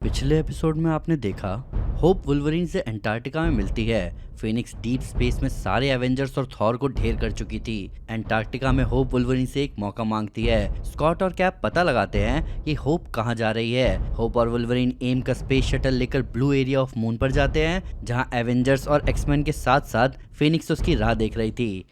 पिछले एपिसोड में आपने देखा होप वुल्वरीन से अंटार्कटिका में मिलती है। फिनिक्स डीप स्पेस में सारे एवेंजर्स और थॉर को ढेर कर चुकी थी। अंटार्कटिका में होप वुल्वरीन से एक मौका मांगती है। स्कॉट और कैप पता लगाते हैं कि होप कहां जा रही है। होप और वुल्वरीन एम का स्पेस शटल लेकर ब्लू एरिया ऑफ मून पर जाते हैं, जहां एवेंजर्स और एक्समैन के साथ साथ फिनिक्स उसकी राह देख रही थी।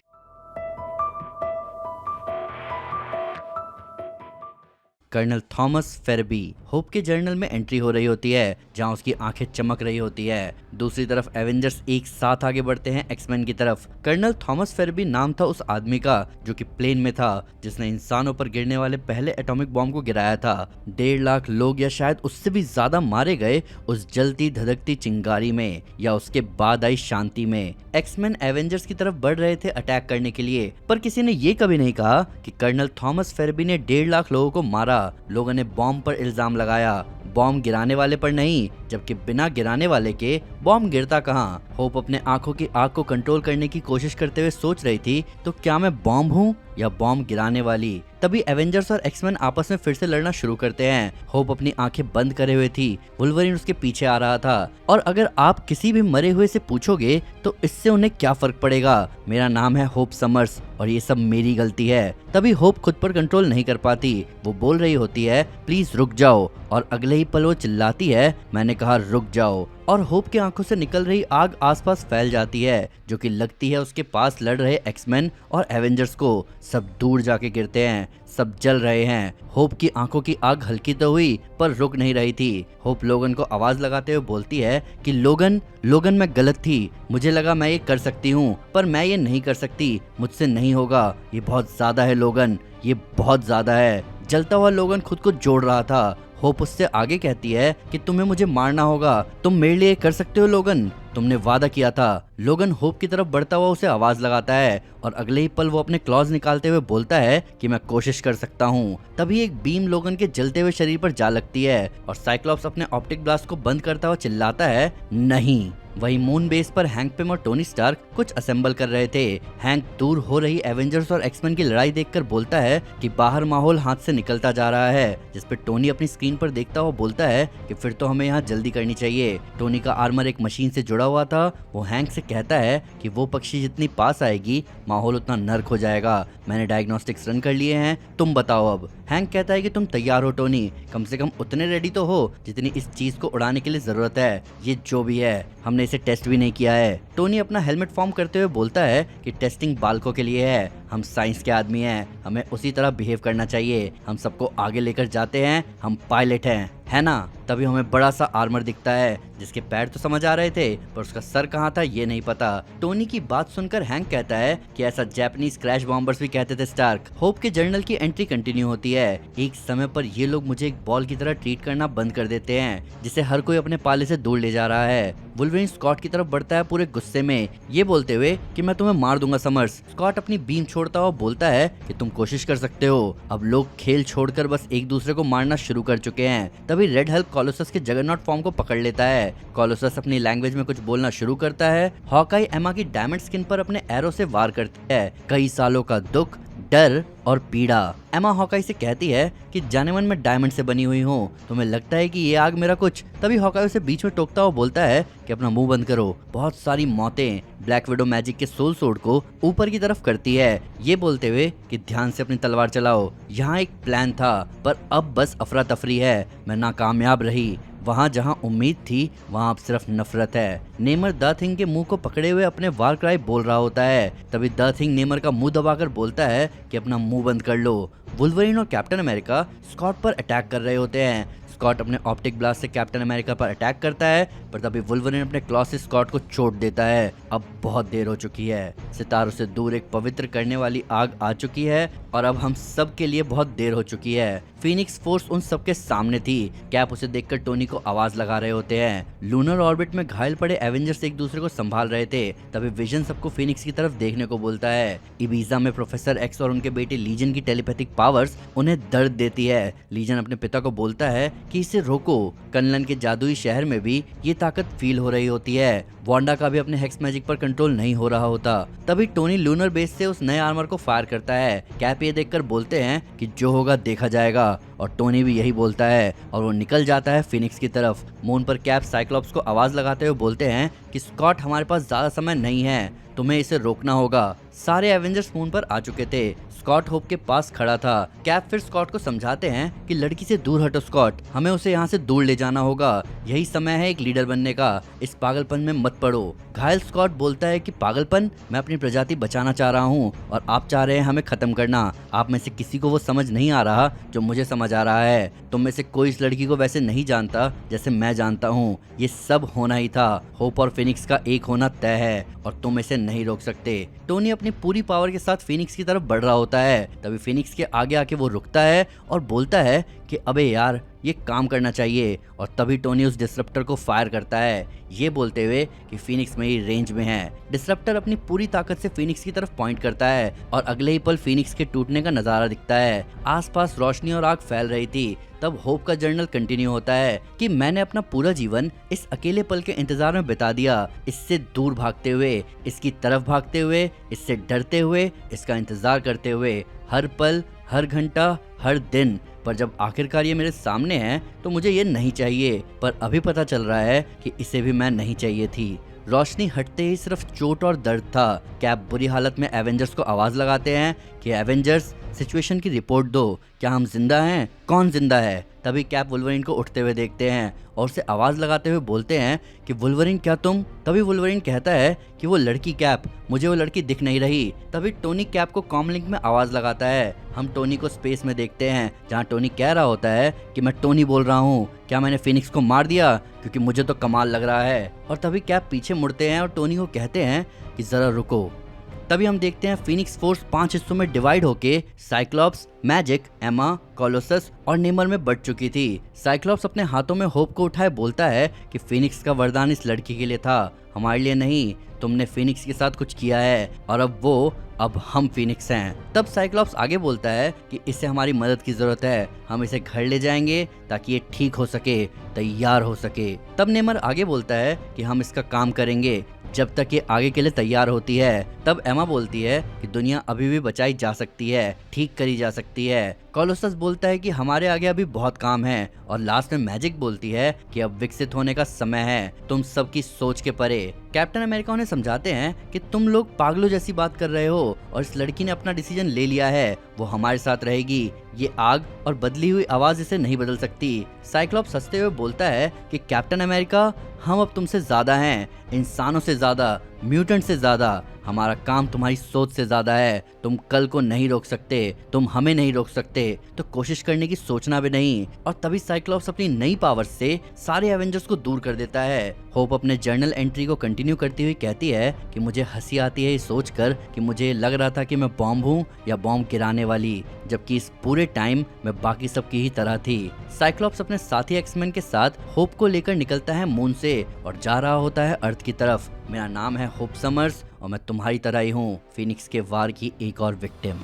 कर्नल थॉमस फेरबी होप के जर्नल में एंट्री हो रही होती है, जहां उसकी आंखें चमक रही होती है। दूसरी तरफ एवेंजर्स एक साथ आगे बढ़ते हैं एक्समैन की तरफ। कर्नल थॉमस फेरबी नाम था उस आदमी का जो कि प्लेन में था, जिसने इंसानों पर गिरने वाले पहले एटॉमिक बॉम्ब को गिराया था। 1.5 लाख लोग या शायद उससे भी ज्यादा मारे गए उस जलती धधकती चिंगारी में, या उसके बाद आई शांति में। एक्समैन एवेंजर्स की तरफ बढ़ रहे थे अटैक करने के लिए, पर किसी ने ये कभी नहीं कहा कि कर्नल थॉमस फेरबी ने 1.5 लाख लोगों को मारा। लोगों ने बॉम्ब पर इल्जाम लगाया, बॉम्ब गिराने वाले पर नहीं, जबकि बिना गिराने वाले के बॉम्ब गिरता कहां। होप अपने आंखों की आग को कंट्रोल करने की कोशिश करते हुए सोच रही थी, तो क्या मैं बॉम्ब हूं या बॉम्ब गिराने वाली। तभी एवेंजर्स और एक्समैन आपस में फिर से लड़ना शुरू करते हैं। होप अपनी आंखें बंद करे हुए थी, वुल्वरीन उसके पीछे आ रहा था। और अगर आप किसी भी मरे हुए से पूछोगे तो इससे उन्हें क्या फर्क पड़ेगा। मेरा नाम है होप समर्स और ये सब मेरी गलती है। तभी होप खुद पर कंट्रोल नहीं कर पाती। वो बोल रही होती है, प्लीज रुक जाओ, और अगले ही पल वो चिल्लाती है, मैंने कहा रुक जाओ। और होप की आंखों से निकल रही आग आसपास फैल जाती है, जो कि लगती है उसके पास लड़ रहे एक्समैन और एवेंजर्स को। सब दूर जाके गिरते हैं, सब जल रहे हैं। होप की आंखों की आग हल्की तो हुई पर रुक नहीं रही थी। होप लोगन को आवाज लगाते हुए बोलती है कि लोगन मैं गलत थी। मुझे लगा मैं ये कर सकती हूँ, पर मैं ये नहीं कर सकती, मुझसे नहीं होगा। ये बहुत ज्यादा है लोगन, ये बहुत ज्यादा है। जलता हुआ लोगन खुद को जोड़ रहा था। होप उससे आगे कहती है कि तुम्हें मुझे मारना होगा, तुम मेरे लिए कर सकते हो लोगन, तुमने वादा किया था। लोगन होप की तरफ बढ़ता हुआ उसे आवाज लगाता है, और अगले ही पल वो अपने क्लॉज निकालते हुए बोलता है कि मैं कोशिश कर सकता हूँ। तभी एक बीम लोगन के जलते हुए शरीर पर जा लगती है, और साइक्लॉप्स अपने ऑप्टिक ब्लास्ट को बंद करता हुआ चिल्लाता है, नहीं। वही मून बेस पर हैंक पिम और टोनी स्टार्क कुछ असेंबल कर रहे थे। हैंक दूर हो रही एवेंजर्स और एक्समैन की लड़ाई देखकर बोलता है कि बाहर माहौल हाथ से निकलता जा रहा है, जिस पे टोनी अपनी स्क्रीन पर देखता हुआ बोलता है कि फिर तो हमें यहाँ जल्दी करनी चाहिए। टोनी का आर्मर एक मशीन से जुड़ा हुआ था। वो हैंक से कहता है कि वो पक्षी जितनी पास आएगी माहौल उतना नर्क हो जाएगा। मैंने डायग्नोस्टिक्स रन कर लिए हैं, तुम बताओ अब। हैंक कहता है कि तुम तैयार हो टोनी, कम से कम उतने रेडी तो हो जितनी इस चीज को उड़ाने के लिए जरूरत है। ये जो भी है, हमने इसे टेस्ट भी नहीं किया है। टोनी अपना हेलमेट फॉर्म करते हुए बोलता है कि टेस्टिंग बालकों के लिए है, हम साइंस के आदमी हैं, हमें उसी तरह बिहेव करना चाहिए। हम सबको आगे लेकर जाते हैं, हम पायलट हैं, है ना। तभी हमें बड़ा सा आर्मर दिखता है, जिसके पैर तो समझ आ रहे थे, पर उसका सर कहाँ था ये नहीं पता। टोनी की बात सुनकर हैंक कहता है कि ऐसा जापानीज क्रैश बॉम्बर्स भी कहते थे स्टार्क। होप के जर्नल की एंट्री कंटिन्यू होती है। एक समय पर ये लोग मुझे एक बॉल की तरह ट्रीट करना बंद कर देते हैं, जिसे हर कोई अपने पाले से दूर ले जा रहा है। वुल्वरीन स्कॉट की तरफ बढ़ता है पूरे गुस्से में, ये बोलते हुए कि मैं तुम्हें मार दूंगा समर्स। स्कॉट अपनी बीम छोड़ता हुआ बोलता है कि तुम कोशिश कर सकते हो। अब लोग खेल छोड़कर बस एक दूसरे को मारना शुरू कर चुके हैं। तभी रेड हल्क कॉलोसस के जगरनॉट फॉर्म को पकड़ लेता है। कॉलोसस अपनी लैंग्वेज में कुछ बोलना शुरू करता है। हॉकाई एमा की डायमंड स्किन पर अपने एरो से वार करती है। कई सालों का दुख, डर और पीड़ा। एमा हॉकाई से कहती है कि जाने मन में डायमंड से बनी हुई हूँ, तुम्हें लगता है कि ये आग मेरा कुछ। तभी हॉकाई उसे बीच में टोकता हुआ बोलता है कि अपना मुंह बंद करो। बहुत सारी मौतें ब्लैक विडो मैजिक के सोल सोर्ड को ऊपर की तरफ करती है, ये बोलते हुए कि ध्यान से अपनी तलवार चलाओ। यहाँ एक प्लान था, पर अब बस अफरा तफरी है। मैं नाकामयाब रही। वहाँ जहाँ उम्मीद थी वहाँ अब सिर्फ नफरत है। नेमर द थिंग के मुंह को पकड़े हुए अपने वार क्राई बोल रहा होता है। तभी द थिंग नेमर का मुंह दबाकर बोलता है कि अपना मुंह बंद कर लो। वुल्वरीन और कैप्टन अमेरिका स्कॉट पर अटैक कर रहे होते हैं। स्कॉट अपने ऑप्टिक ब्लास्ट से कैप्टन अमेरिका पर अटैक करता है, पर तभी वुल्वरीन अपने क्लॉ से स्कॉट को चोट देता है। अब बहुत देर हो चुकी है। सितारों से दूर एक पवित्र करने वाली आग आ चुकी है, और अब हम सब के लिए बहुत देर हो चुकी है। फिनिक्स फोर्स उन सबके सामने थी। कैप उसे देखकर टोनी को आवाज लगा रहे होते हैं। लूनर ऑर्बिट में घायल पड़े एवेंजर्स एक दूसरे को संभाल रहे थे। तभी विजन सबको फिनिक्स की तरफ देखने को बोलता है। इबीजा में प्रोफेसर एक्स और उनके बेटे लीजन की टेलीपैथिक पावर्स उन्हें दर्द देती है। लीजन अपने पिता को बोलता है कि इसे रोको। कनलन के जादुई शहर में भी ये ताकत फील हो रही होती है। वांडा का भी अपने हेक्स मैजिक पर कंट्रोल नहीं हो रहा होता। तभी टोनी लूनर बेस से उस नए आर्मर को फायर करता है। कैप ये देखकर बोलते हैं कि जो होगा देखा जाएगा, और टोनी भी यही बोलता है और वो निकल जाता है फिनिक्स की तरफ। मून पर कैप साइक्लॉप्स को आवाज लगाते हुए बोलते हैं कि स्कॉट, हमारे पास ज्यादा समय नहीं है, तुम्हें इसे रोकना होगा। सारे एवेंजर्स मून पर आ चुके थे। स्कॉट होप के पास खड़ा था। कैप फिर स्कॉट को समझाते हैं कि लड़की से दूर हटो स्कॉट, हमें उसे यहाँ से दूर ले जाना होगा, यही समय है एक लीडर बनने का, इस पागलपन में मत पड़ो। घायल स्कॉट बोलता है कि पागलपन, मैं अपनी प्रजाति बचाना चाह रहा हूँ और आप चाह रहे हैं हमें खत्म करना। आप में से किसी को वो समझ नहीं आ रहा जो मुझे समझ आ रहा है। तुम में से कोई इस लड़की को वैसे नहीं जानता जैसे मैं जानता हूँ। ये सब होना ही था। होप और फिनिक्स का एक होना तय है और तुम इसे नहीं रोक सकते। टोनी अपनी पूरी पावर के साथ फिनिक्स की तरफ बढ़ रहा होता है। तभी फिनिक्स के आगे आके वो रुकता है और बोलता है कि अबे यार, ये काम करना चाहिए। और तभी टोनी उस डिसरप्टर को फायर करता है, ये बोलते हुए कि फिनिक्स मेरी रेंज में है। डिसरप्टर अपनी पूरी ताकत से फिनिक्स की तरफ पॉइंट करता है और अगले ही पल फिनिक्स के टूटने का नजारा दिखता है। आसपास रोशनी और आग फैल रही थी। तब होप का जर्नल कंटिन्यू होता है कि मैंने अपना पूरा जीवन इस अकेले पल के इंतजार में बिता दिया, इससे दूर भागते हुए, इसकी तरफ भागते हुए, इससे डरते हुए, इसका इंतजार करते हुए, हर पल, हर घंटा, हर दिन। पर जब आखिरकार ये मेरे सामने है तो मुझे ये नहीं चाहिए। पर अभी पता चल रहा है कि इसे भी मैं नहीं चाहिए थी। रोशनी हटते ही सिर्फ चोट और दर्द था। कैप बुरी हालत में एवेंजर्स को आवाज लगाते हैं कि एवेंजर्स, सिचुएशन की रिपोर्ट दो, क्या हम जिंदा हैं, कौन जिंदा है। तभी कैप वुल्वरीन को उठते हुए देखते हैं और उसे आवाज लगाते हुए बोलते हैं कि वुल्वरीन, क्या तुम। तभी वुल्वरीन कहता है कि वो लड़की कैप, मुझे वो लड़की दिख नहीं रही। तभी टोनी कैप को कॉमलिंक में आवाज लगाता है। हम टोनी को स्पेस में देखते हैं जहाँ टोनी कह रहा होता है कि मैं टोनी बोल रहा हूँ, क्या मैंने फिनिक्स को मार दिया, क्योंकि मुझे तो कमाल लग रहा है। और तभी कैप पीछे मुड़ते हैं और टोनी को कहते हैं कि जरा रुको। तभी हम देखते हैं फिनिक्स फोर्स 5 हिस्सों में डिवाइड होके साइक्लॉप्स, मैजिक, एमा, कोलोसस और नेमर में बढ़ चुकी थी। साइक्लॉप्स अपने हाथों में होप को उठाए बोलता है कि फिनिक्स का वरदान इस लड़की के लिए था, हमारे लिए नहीं। तुमने फिनिक्स के साथ कुछ किया है और अब हम फिनिक्स हैं। तब साइक्लॉप्स आगे बोलता है कि इसे हमारी मदद की जरूरत है, हम इसे घर ले जाएंगे ताकि ये ठीक हो सके, तैयार हो सके। तब नेमर आगे बोलता है कि हम इसका काम करेंगे जब तक ये आगे के लिए तैयार होती है। तब एमा बोलती है कि दुनिया अभी भी बचाई जा सकती है, ठीक करी जा सकती है। कोलोसस बोलता है कि हमारे आगे अभी बहुत काम है। और लास्ट में मैजिक बोलती है कि अब विकसित होने का समय है, तुम सबकी सोच के परे। कैप्टन अमेरिका उन्हें समझाते हैं कि तुम लोग पागलों जैसी बात कर रहे हो और इस लड़की ने अपना डिसीजन ले लिया है, वो हमारे साथ रहेगी। ये आग और बदली हुई आवाज इसे नहीं बदल सकती। साइक्लॉप्स हंसते हुए बोलता है कि कैप्टन अमेरिका, हम अब तुमसे ज्यादा हैं, इंसानों से ज्यादा, म्यूटेंट से ज्यादा। हमारा काम तुम्हारी सोच से ज्यादा है। तुम कल को नहीं रोक सकते, तुम हमें नहीं रोक सकते, तो कोशिश करने की सोचना भी नहीं। और तभी साइक्लॉप्स अपनी नई पावर से सारे एवेंजर्स को दूर कर देता है। होप अपने जर्नल एंट्री को कंटिन्यू करती हुई कहती है कि मुझे हंसी आती है ये सोचकर कि मुझे लग रहा था कि मैं बॉम्ब हूँ या बॉम्ब गिराने वाली, जबकि इस पूरे टाइम मैं बाकी सबकी ही तरह थी। साइक्लॉप्स अपने साथी एक्समैन के साथ होप को लेकर निकलता है मून से और जा रहा होता है अर्थ की तरफ। मेरा नाम है होप समर्स और मैं तुम्हारी तरह ही हूँ, फिनिक्स के वार की एक और विक्टिम।